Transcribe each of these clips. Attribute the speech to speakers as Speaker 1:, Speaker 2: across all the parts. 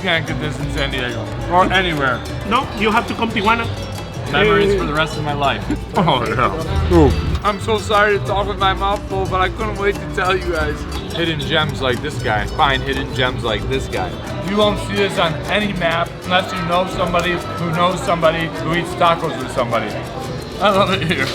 Speaker 1: can't get this in San Diego or anywhere.
Speaker 2: No, you have to come to Tijuana.
Speaker 1: Memories for the rest of my life. Oh yeah. Ooh. I'm so sorry to talk with my mouth full, but I couldn't wait to tell you guys. Hidden gems like this guy. Find hidden gems like this guy. You won't see this on any map unless you know somebody who knows somebody who eats tacos with somebody. I love it here.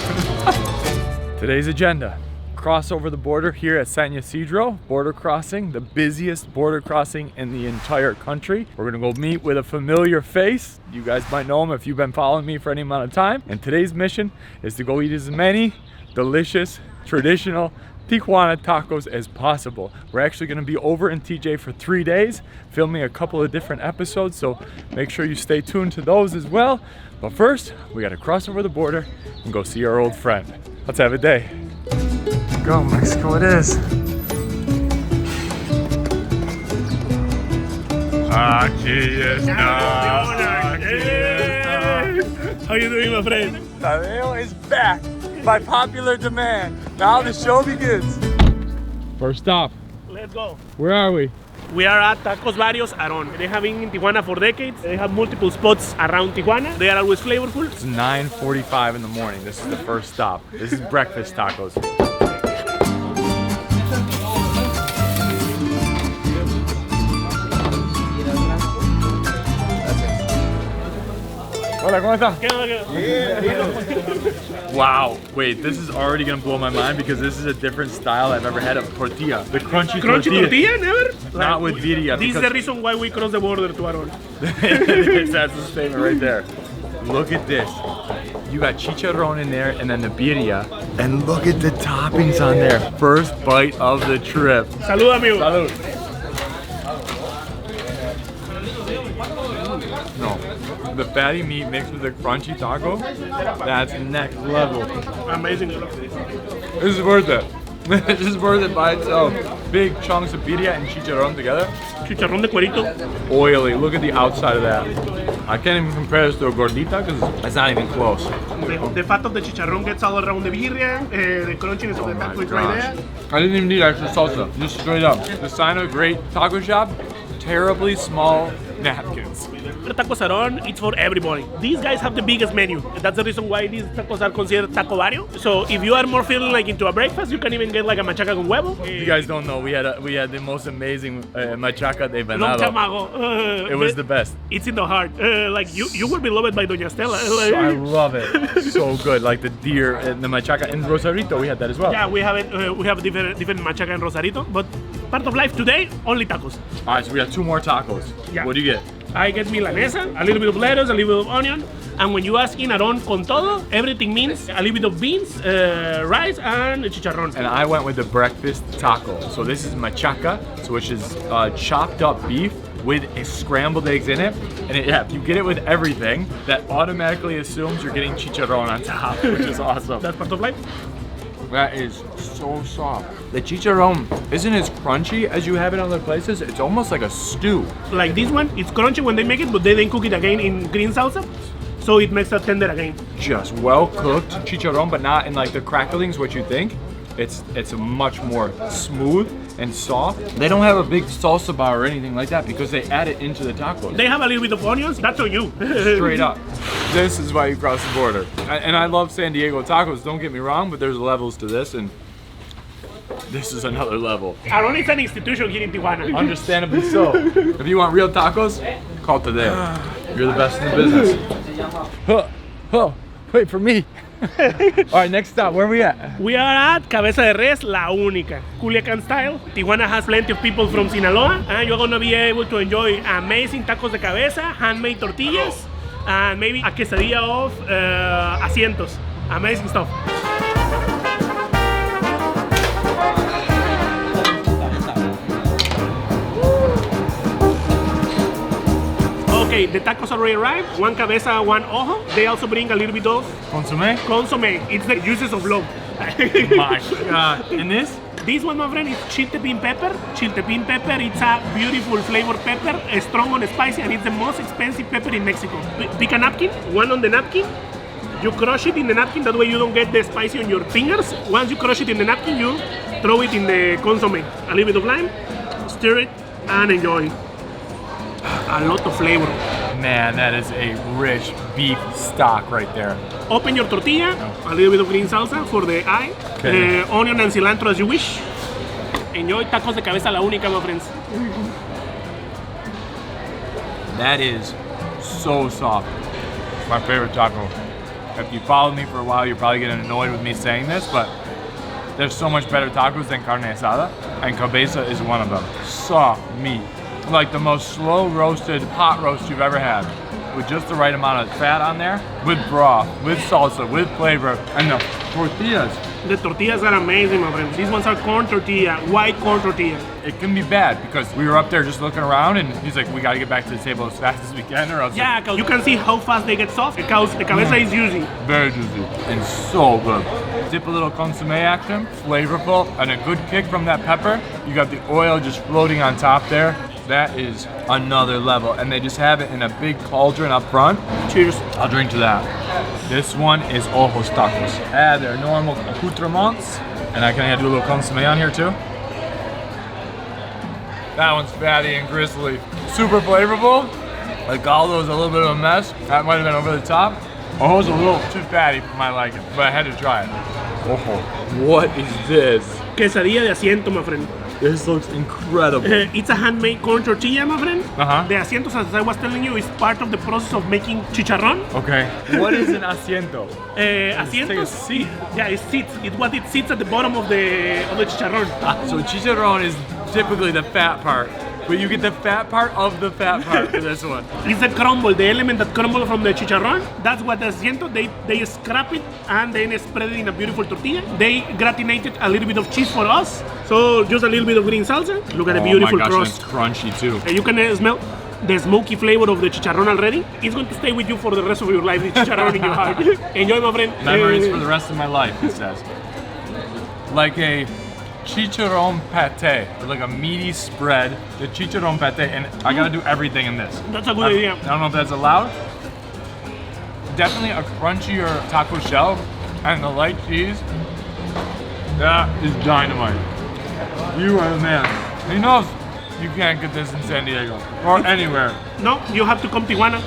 Speaker 1: Today's agenda. Cross over the border here at San Ysidro, border crossing, the busiest border crossing in the entire country. We're gonna go meet with a familiar face. You guys might know him if you've been following me for any amount of time. And today's mission is to go eat as many delicious, traditional Tijuana tacos as possible. We're actually gonna be over in TJ for 3 days, filming a couple of different episodes, so make sure you stay tuned to those as well. But first, we gotta cross over the border and go see our old friend. Let's have a day. Go, Mexico it is. Aquí está.
Speaker 2: How you doing, my friend?
Speaker 1: Tadeo is back by popular demand. Now the show begins. First stop.
Speaker 2: Let's go.
Speaker 1: Where are we?
Speaker 2: We are at Tacos Varios Aron. They have been in Tijuana for decades. They have multiple spots around Tijuana. They are always flavorful.
Speaker 1: It's 9:45 in the morning. This is the first stop. This is breakfast tacos. Hola, ¿cómo está? Wow, wait, this is already gonna blow my mind because this is a different style I've ever had of tortilla. The crunchy
Speaker 2: tortilla, never?
Speaker 1: Not with birria.
Speaker 2: This is the reason why we crossed the border to Aron.
Speaker 1: That's the statement right there. Look at this. You got chicharrón in there and then the birria. And look at the toppings on there. First bite of the trip.
Speaker 2: Salud, amigo.
Speaker 1: Salud. No. The fatty meat mixed with the crunchy taco, that's next level.
Speaker 2: Amazing.
Speaker 1: This is worth it. This is worth it by itself. Big chunks of birria and chicharrón together.
Speaker 2: Chicharrón de cuerito.
Speaker 1: Oily. Look at the outside of that. I can't even compare this to a gordita because it's not even close.
Speaker 2: The fat of the chicharrón gets all around the birria. The crunchiness of the taco is right there.
Speaker 1: I didn't even need extra salsa. Just straight up. The sign of a great taco shop, terribly small napkins.
Speaker 2: Tacos Aron, it's for everybody. These guys have the biggest menu. That's the reason why these tacos are considered taco vario. So if you are more feeling like into a breakfast, you can even get like a machaca con huevo.
Speaker 1: You guys don't know, we had the most amazing machaca de venado. It was the best.
Speaker 2: It's in the heart. Like you will be loved by Doña Stella.
Speaker 1: I love it. So good. Like the deer and the machaca in Rosarito, we had that as well.
Speaker 2: Yeah, we have it. We have different machaca in Rosarito, but part of life today, only tacos.
Speaker 1: All right, so we have 2 more tacos.
Speaker 2: Yeah.
Speaker 1: What do you get?
Speaker 2: I get milanesa, a little bit of lettuce, a little bit of onion, and when you ask in Aron con todo, everything means a little bit of beans, rice, and chicharrón.
Speaker 1: And I went with the breakfast taco. So this is machaca, so which is chopped up beef with scrambled eggs in it. And if you get it with everything, that automatically assumes you're getting chicharrón on top, which is awesome.
Speaker 2: That's part of life.
Speaker 1: That is so soft. The chicharrón isn't as crunchy as you have it other places. It's almost like a stew.
Speaker 2: Like this one, it's crunchy when they make it, but they then cook it again in green salsa, so it makes it tender again.
Speaker 1: Just well cooked chicharrón, but not in like the cracklings what you think. It's much more smooth and soft. They don't have a big salsa bar or anything like that because they add it into the tacos.
Speaker 2: They have a little bit of onions. That's on you.
Speaker 1: Straight up. This is why you cross the border. And I love San Diego tacos, don't get me wrong, but there's levels to this, and this is another level.
Speaker 2: Aron is an institution here in Tijuana.
Speaker 1: Understandably so. If you want real tacos, call Tadeo. You're the best in the business. Oh, wait for me. All right, next stop, where are we at?
Speaker 2: We are at Cabeza de Res, La Única, Culiacan style. Tijuana has plenty of people from Sinaloa, and you're gonna be able to enjoy amazing tacos de cabeza, handmade tortillas, and maybe a quesadilla of asientos. Amazing stuff. Okay, the tacos already arrived. 1 cabeza, 1 ojo. They also bring a little bit of
Speaker 1: Consomme?
Speaker 2: Consomme. It's the juices of love.
Speaker 1: My God. And this?
Speaker 2: This one, my friend, is chiltepin pepper. Chiltepin pepper, it's a beautiful flavored pepper, strong and spicy, and it's the most expensive pepper in Mexico. Pick a napkin, 1 on the napkin. You crush it in the napkin, that way you don't get the spicy on your fingers. Once you crush it in the napkin, you throw it in the consomme. A little bit of lime, stir it, and enjoy. a lot of flavor.
Speaker 1: Man, that is a rich beef stock right there.
Speaker 2: Open your tortilla, a little bit of green salsa for the eye,
Speaker 1: Okay.
Speaker 2: Onion and cilantro as you wish. Enjoy tacos de cabeza la única, my friends.
Speaker 1: That is so soft. It's my favorite taco. If you followed me for a while, you're probably getting annoyed with me saying this, but there's so much better tacos than carne asada, and cabeza is one of them. Soft meat. Like the most slow roasted, hot roast you've ever had. With just the right amount of fat on there, with broth, with salsa, with flavor, and the tortillas.
Speaker 2: The tortillas are amazing, my friends. These ones are corn tortilla, white corn tortilla.
Speaker 1: It can be bad because we were up there just looking around and he's like, we gotta get back to the table as fast as we can or else
Speaker 2: Yeah, cause you can see how fast they get soft because the cabeza is juicy.
Speaker 1: very juicy and so good. Dip a little consomme action, flavorful, and a good kick from that pepper. You got the oil just floating on top there. That is another level. And they just have it in a big cauldron up front.
Speaker 2: Cheers.
Speaker 1: I'll drink to that. This one is ojos tacos. Add their normal accoutrements. And I can do a little consomme on here too. That one's fatty and gristly. Super flavorful. The caldo is a little bit of a mess. That might have been over the top. Ojos a little too fatty for my liking, but I had to try it. Ojo. What is this?
Speaker 2: Quesadilla de asiento, my friend.
Speaker 1: This looks incredible.
Speaker 2: It's a handmade corn tortilla, my friend.
Speaker 1: Uh-huh.
Speaker 2: The asientos, as I was telling you, is part of the process of making chicharrón.
Speaker 1: Okay. What is an asiento?
Speaker 2: Asientos?
Speaker 1: like a seat.
Speaker 2: Yeah, it sits. It's what it sits at the bottom of the chicharrón.
Speaker 1: So chicharrón is typically the fat part, but you get the fat part of the fat part for this one.
Speaker 2: It's the crumble, the element that crumbles from the chicharrón. That's what the asiento, they scrap it and then spread it in a beautiful tortilla. They gratinated a little bit of cheese for us. So just a little bit of green salsa. Look at the beautiful
Speaker 1: Oh my gosh,
Speaker 2: crust.
Speaker 1: it's crunchy too.
Speaker 2: You can smell the smoky flavor of the chicharrón already. It's going to stay with you for the rest of your life, the chicharrón in your heart. Enjoy, my friend.
Speaker 1: Memories for the rest of my life, it says. Like a chicharron pate, like a meaty spread, the chicharron pate, and I gotta do everything in this.
Speaker 2: That's a good idea.
Speaker 1: I don't know if that's allowed. Definitely a crunchier taco shell, and the light cheese. That is dynamite. You are the man. He knows you can't get this in San Diego or anywhere.
Speaker 2: No, you have to come Tijuana.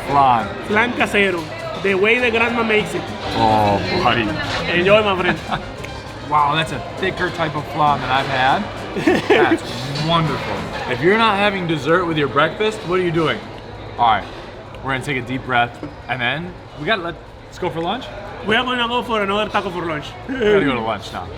Speaker 1: Flan.
Speaker 2: Flan casero. The way the grandma makes it.
Speaker 1: Oh, buddy.
Speaker 2: Enjoy, my friend.
Speaker 1: Wow, that's a thicker type of flan than I've had. That's wonderful. If you're not having dessert with your breakfast, what are you doing? All right, we're gonna take a deep breath, and then let's go for lunch.
Speaker 2: We are going to go for another taco for lunch.
Speaker 1: We gotta go to lunch now.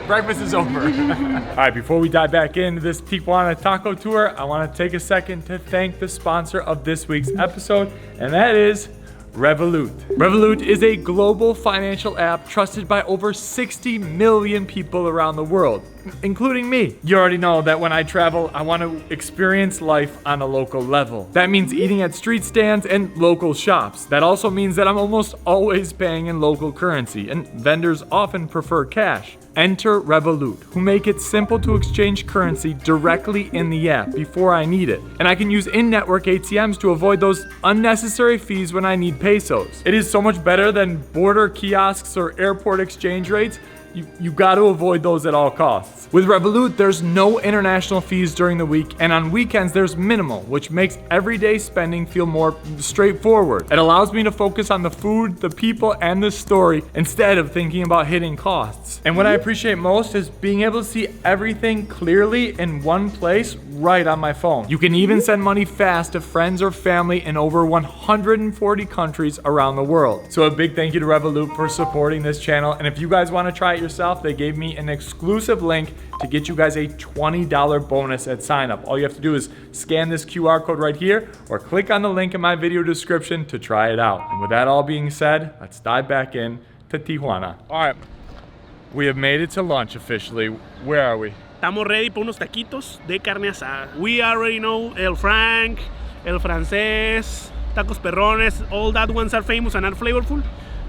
Speaker 1: Breakfast is over. All right, before we dive back into this Tijuana taco tour, I want to take a second to thank the sponsor of this week's episode, and that is Revolut. Revolut is a global financial app trusted by over 60 million people around the world, including me. You already know that when I travel, I want to experience life on a local level. That means eating at street stands and local shops. That also means that I'm almost always paying in local currency, and vendors often prefer cash. Enter Revolut, who make it simple to exchange currency directly in the app before I need it. And I can use in-network ATMs to avoid those unnecessary fees when I need pesos. It is so much better than border kiosks or airport exchange rates. You got to avoid those at all costs. With Revolut, there's no international fees during the week, and on weekends there's minimal, which makes everyday spending feel more straightforward. It allows me to focus on the food, the people, and the story instead of thinking about hitting costs. And what I appreciate most is being able to see everything clearly in one place right on my phone. You can even send money fast to friends or family in over 140 countries around the world. So a big thank you to Revolut for supporting this channel, and if you guys want to try it yourself, they gave me an exclusive link to get you guys a $20 bonus at sign up. All you have to do is scan this QR code right here or click on the link in my video description to try it out. And with that all being said, let's dive back in to Tijuana. All right, we have made it to lunch officially. Where are we?
Speaker 2: Estamos ready para unos taquitos de carne asada. We already know El Frank, El Francés, Tacos Perrones, all that ones are famous and are flavorful.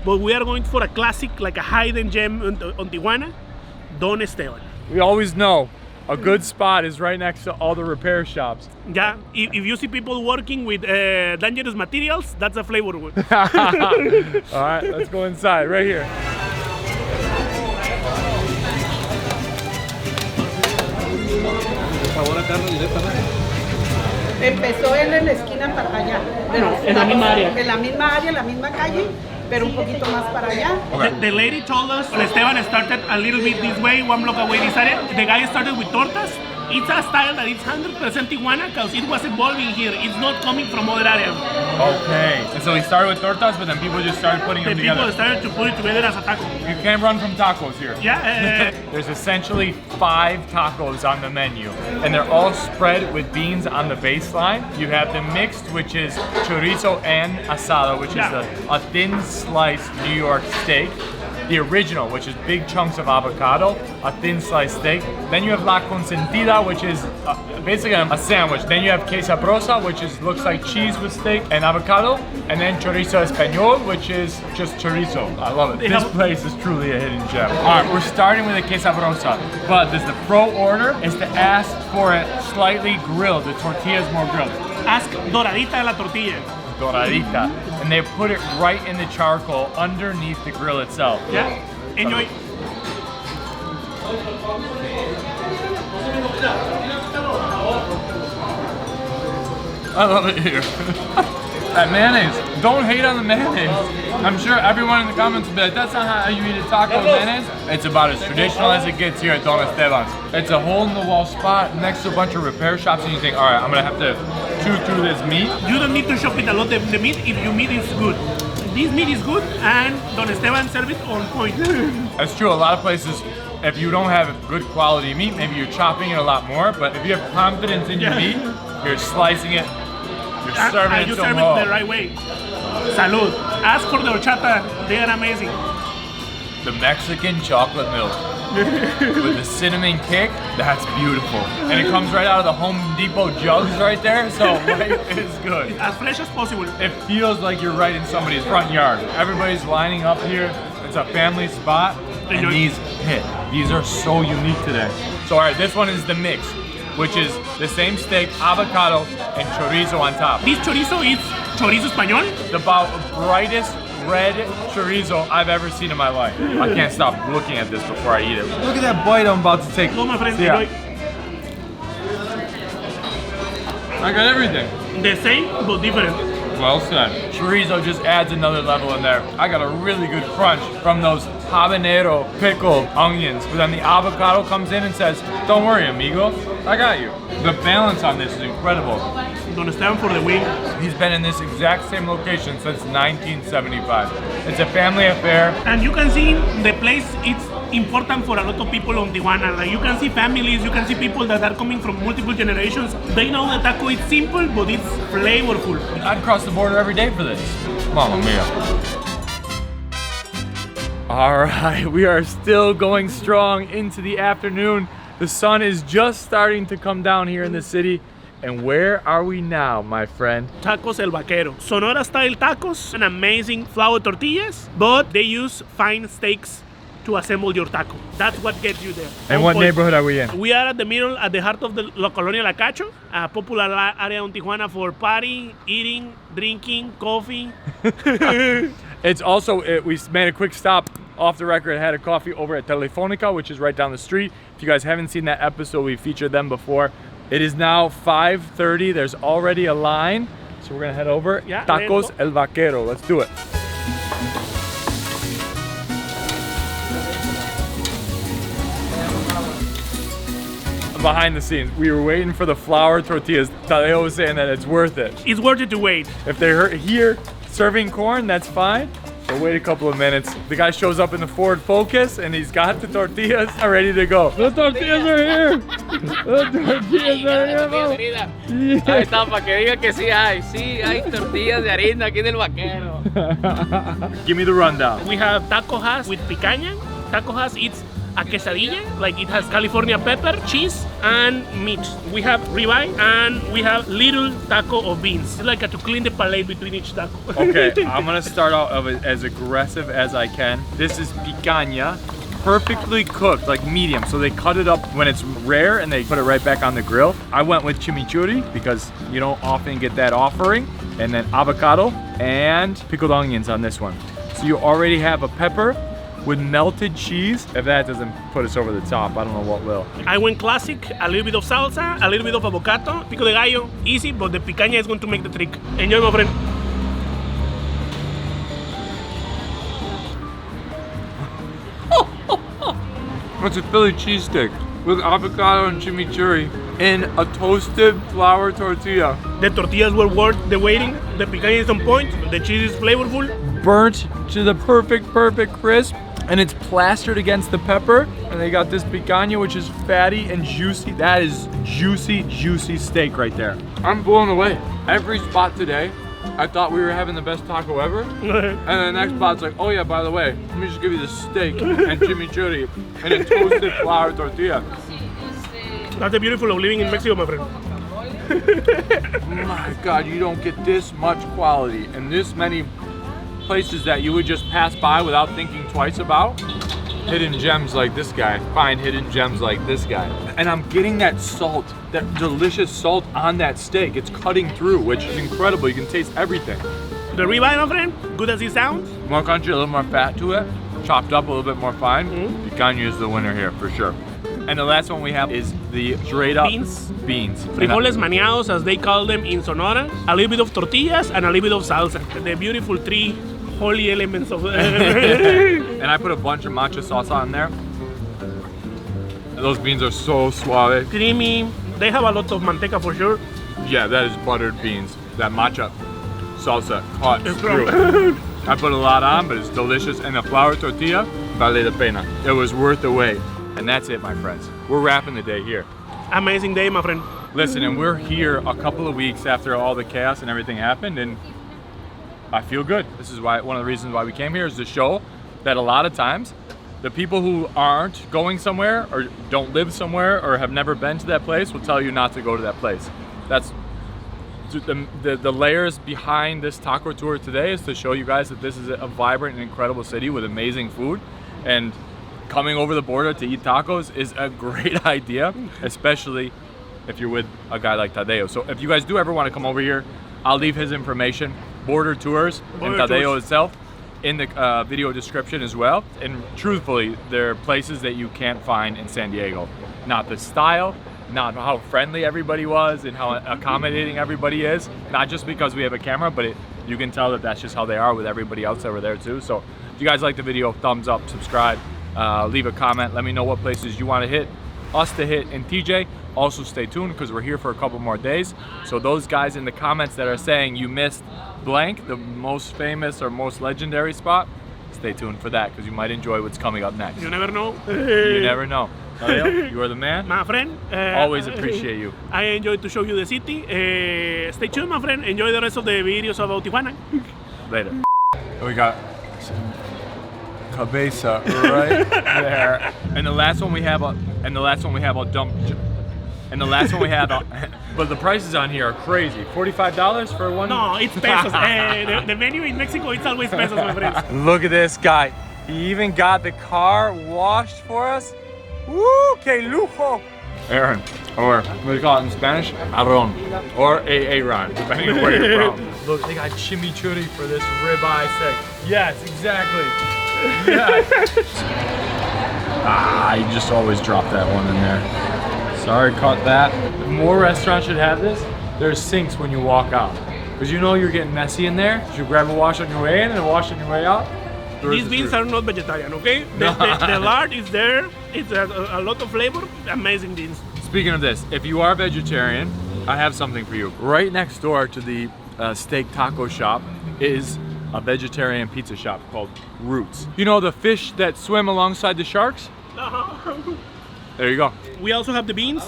Speaker 2: But we are going for a classic, like a hidden gem on Tijuana, Don Esteban.
Speaker 1: We always know a good spot is right next to all the repair shops.
Speaker 2: Yeah, if you see people working with dangerous materials, that's a flavor one.
Speaker 1: All right, let's go inside, right here.
Speaker 3: Empezó él en la esquina para allá.
Speaker 2: No, en la misma área.
Speaker 3: En la misma área, la misma calle, pero un poquito más para allá.
Speaker 2: The lady told us Esteban started a little bit this way, 1 block away this area. The guy started with tortas. It's a style that is 100% Tijuana because it was evolving here. It's not coming from other areas.
Speaker 1: Okay. And so he started with tortas, but then people just started putting them together.
Speaker 2: People started to put it together as a taco.
Speaker 1: You can't run from tacos here.
Speaker 2: Yeah.
Speaker 1: There's essentially 5 tacos on the menu, and they're all spread with beans on the baseline. You have the mixed, which is chorizo and asada, which is a thin sliced New York steak. The original, which is big chunks of avocado, a thin sliced steak. Then you have la consentida, which is basically a sandwich. Then you have quesabrosa, which looks like cheese with steak and avocado. And then chorizo español, which is just chorizo. I love it. This place is truly a hidden gem. All right, we're starting with a quesabrosa, but the pro order is to ask for it slightly grilled. The tortilla is more grilled.
Speaker 2: Ask doradita la tortilla.
Speaker 1: Doradita. And they put it right in the charcoal underneath the grill itself.
Speaker 2: Yeah. Enjoy.
Speaker 1: I love it here. That mayonnaise. Don't hate on the mayonnaise. I'm sure everyone in the comments will be like, that's not how you eat a taco with mayonnaise. It's about as traditional as it gets here at Don Esteban's. It's a hole-in-the-wall spot next to a bunch of repair shops, and you think, all right, I'm gonna have to chew through this meat.
Speaker 2: You don't need to shop it a lot, the meat, if your meat is good. This meat is good, and Don Esteban serves it on point.
Speaker 1: That's true. A lot of places, if you don't have good quality meat, maybe you're chopping it a lot more, but if you have confidence in your meat, you're slicing it, you're serving it
Speaker 2: you
Speaker 1: to
Speaker 2: serve
Speaker 1: them
Speaker 2: it the right way. Salud. Ask for the horchata, they are amazing.
Speaker 1: The Mexican chocolate milk with the cinnamon kick, that's beautiful. And it comes right out of the Home Depot jugs right there, so it is good.
Speaker 2: As fresh as possible.
Speaker 1: It feels like you're right in somebody's front yard. Everybody's lining up here. It's a family spot, and these hit. These are so unique today. So all right, this one is the mix, which is the same steak, avocado, and chorizo on top.
Speaker 2: This chorizo is chorizo español?
Speaker 1: The about brightest red chorizo I've ever seen in my life. I can't stop looking at this before I eat it. Look at that bite I'm about to take.
Speaker 2: No, my friend.
Speaker 1: Yeah. I got everything.
Speaker 2: The same, but different.
Speaker 1: Well said. Chorizo just adds another level in there. I got a really good crunch from those habanero pickled onions. But then the avocado comes in and says, don't worry, amigo, I got you. The balance on this is incredible.
Speaker 2: Don Esteban for the win.
Speaker 1: He's been in this exact same location since 1975. It's a family affair.
Speaker 2: And you can see the place, it's important for a lot of people on Tijuana. Like you can see families, you can see people that are coming from multiple generations. They know the taco is simple, but it's flavorful.
Speaker 1: I'd cross the border every day for this. Mamma mia. All right, we are still going strong into the afternoon. The sun is just starting to come down here in the city. And where are we now, my friend?
Speaker 2: Tacos El Vaquero. Sonora-style tacos, an amazing flour tortillas, but they use fine steaks to assemble your taco. That's what gets you there.
Speaker 1: And what neighborhood are we in?
Speaker 2: We are at the middle, at the heart of the La Colonia La Cacho, a popular area in Tijuana for party, eating, drinking, coffee.
Speaker 1: It's also, we made a quick stop off the record, had a coffee over at Telefonica, which is right down the street. If you guys haven't seen that episode, we featured them before. It is now 5:30. There's already a line, so we're gonna head over.
Speaker 2: Yeah,
Speaker 1: Tacos El Vaquero. Let's do it. Behind the scenes, we were waiting for the flour tortillas. Tadeo was saying that it's worth it.
Speaker 2: It's worth it to wait.
Speaker 1: If they're here serving corn, that's fine. So wait a couple of minutes. The guy shows up in the Ford Focus and he's got the tortillas ready to go. The tortillas are here. The tortillas are here.
Speaker 4: Ahí está, para que diga que sí hay tortillas de harina aquí en el Vaquero.
Speaker 1: Give me the rundown.
Speaker 2: We have taco has with picaña. Taco has, it's a quesadilla, like it has California pepper, cheese, and meat. We have ribeye, and we have little taco of beans. It's like to clean the palate between each taco.
Speaker 1: Okay, I'm gonna start out of it as aggressive as I can. This is picaña, perfectly cooked, like medium. So they cut it up when it's rare and they put it right back on the grill. I went with chimichurri because you don't often get that offering. And then avocado and pickled onions on this one. So you already have a pepper, with melted cheese. If that doesn't put us over the top, I don't know what will.
Speaker 2: I went classic, a little bit of salsa, a little bit of avocado, pico de gallo, easy, but the picanha is going to make the trick. Enjoy, my friend.
Speaker 1: It's a Philly cheesesteak with avocado and chimichurri in a toasted flour tortilla.
Speaker 2: The tortillas were worth the waiting. The picanha is on point. The cheese is flavorful.
Speaker 1: Burnt to the perfect crisp, and it's plastered against the pepper. And they got this picanha, which is fatty and juicy. That is juicy steak right there. I'm blown away. Every spot today, I thought we were having the best taco ever. And the next spot's like, oh yeah, by the way, let me just give you the steak and chimichurri and a toasted flour tortilla.
Speaker 2: That's the beautiful of living in Mexico, my friend.
Speaker 1: My God, you don't get this much quality in this many places that you would just pass by without thinking twice about. Hidden gems like this guy. Find hidden gems like this guy. And I'm getting that salt, that delicious salt on that steak. It's cutting through, which is incredible. You can taste everything.
Speaker 2: The ribeye, my friend, good as it sounds.
Speaker 1: More crunchy, a little more fat to it. Chopped up a little bit more fine. Picanha is the winner here for sure. And the last one we have is the straight up beans.
Speaker 2: Frijoles maniados, as they call them in Sonora. A little bit of tortillas and a little bit of salsa. The beautiful three holy elements of
Speaker 1: And I put a bunch of matcha sauce on there. Those beans are so suave.
Speaker 2: Creamy. They have a lot of manteca for sure.
Speaker 1: Yeah, that is buttered beans. That matcha salsa cuts through. I put a lot on, but it's delicious. And the flour tortilla, vale la pena. It was worth the wait. And that's it, my friends. We're wrapping the day here.
Speaker 2: Amazing day, my friend.
Speaker 1: Listen, and we're here a couple of weeks after all the chaos and everything happened, and I feel good. This is why one of the reasons why we came here is to show that a lot of times the people who aren't going somewhere or don't live somewhere or have never been to that place will tell you not to go to that place. That's the layers behind this taco tour today is to show you guys that this is a vibrant and incredible city with amazing food, and coming over the border to eat tacos is a great idea, especially if you're with a guy like Tadeo. So if you guys do ever want to come over here, I'll leave his information, border tours, and Tadeo itself in the video description as well. And truthfully, there are places that you can't find in San Diego. Not the style, not how friendly everybody was and how accommodating everybody is. Not just because we have a camera, but you can tell that that's just how they are with everybody else that were there too. So if you guys like the video, thumbs up, subscribe. Leave a comment, let me know what places you want to hit us to hit in TJ. Also stay tuned because we're here for a couple more days. So those guys in the comments that are saying you missed blank, the most famous or most legendary spot, stay tuned for that because you might enjoy what's coming up next.
Speaker 2: You never know.
Speaker 1: You never know. Tadeo, you are the man.
Speaker 2: My friend.
Speaker 1: Always appreciate you.
Speaker 2: I enjoyed to show you the city. Stay tuned, my friend. Enjoy the rest of the videos about Tijuana.
Speaker 1: Later. We got cabeza right there, and the last one we have, I'll dump. And the last one we have, but the prices on here are crazy. $45 for one?
Speaker 2: No, it's pesos. The menu in Mexico, it's always pesos, my friends.
Speaker 1: Look at this guy. He even got the car washed for us. Woo, que lujo. Aaron, or what do you call it in Spanish? Aron, or Aaron, depending on where you're from. Look, they got chimichurri for this ribeye steak. Yes, exactly. Yes. You just always drop that one in there. Sorry, caught that. More restaurants should have this. There's sinks when you walk out. Because you know you're getting messy in there. You grab a wash on your way in and a wash on your way out.
Speaker 2: These beans are not vegetarian, okay? The lard is there. It's a lot of flavor. Amazing beans.
Speaker 1: Speaking of this, if you are vegetarian, I have something for you. Right next door to the steak taco shop is a vegetarian pizza shop called Roots. You know the fish that swim alongside the sharks? There you go.
Speaker 2: We also have the beans.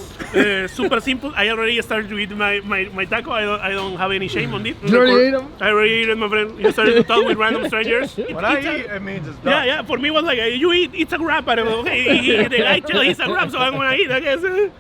Speaker 2: Super simple. I already started to eat my taco. I don't have any shame on it.
Speaker 1: You already ate them?
Speaker 2: I already ate them, my friend. You started to talk with random strangers.
Speaker 5: When I eat, it means it's done.
Speaker 2: Yeah. For me, it was like, you eat, it's a wrap. Okay, the guy he's a wrap, so I'm gonna eat, I guess.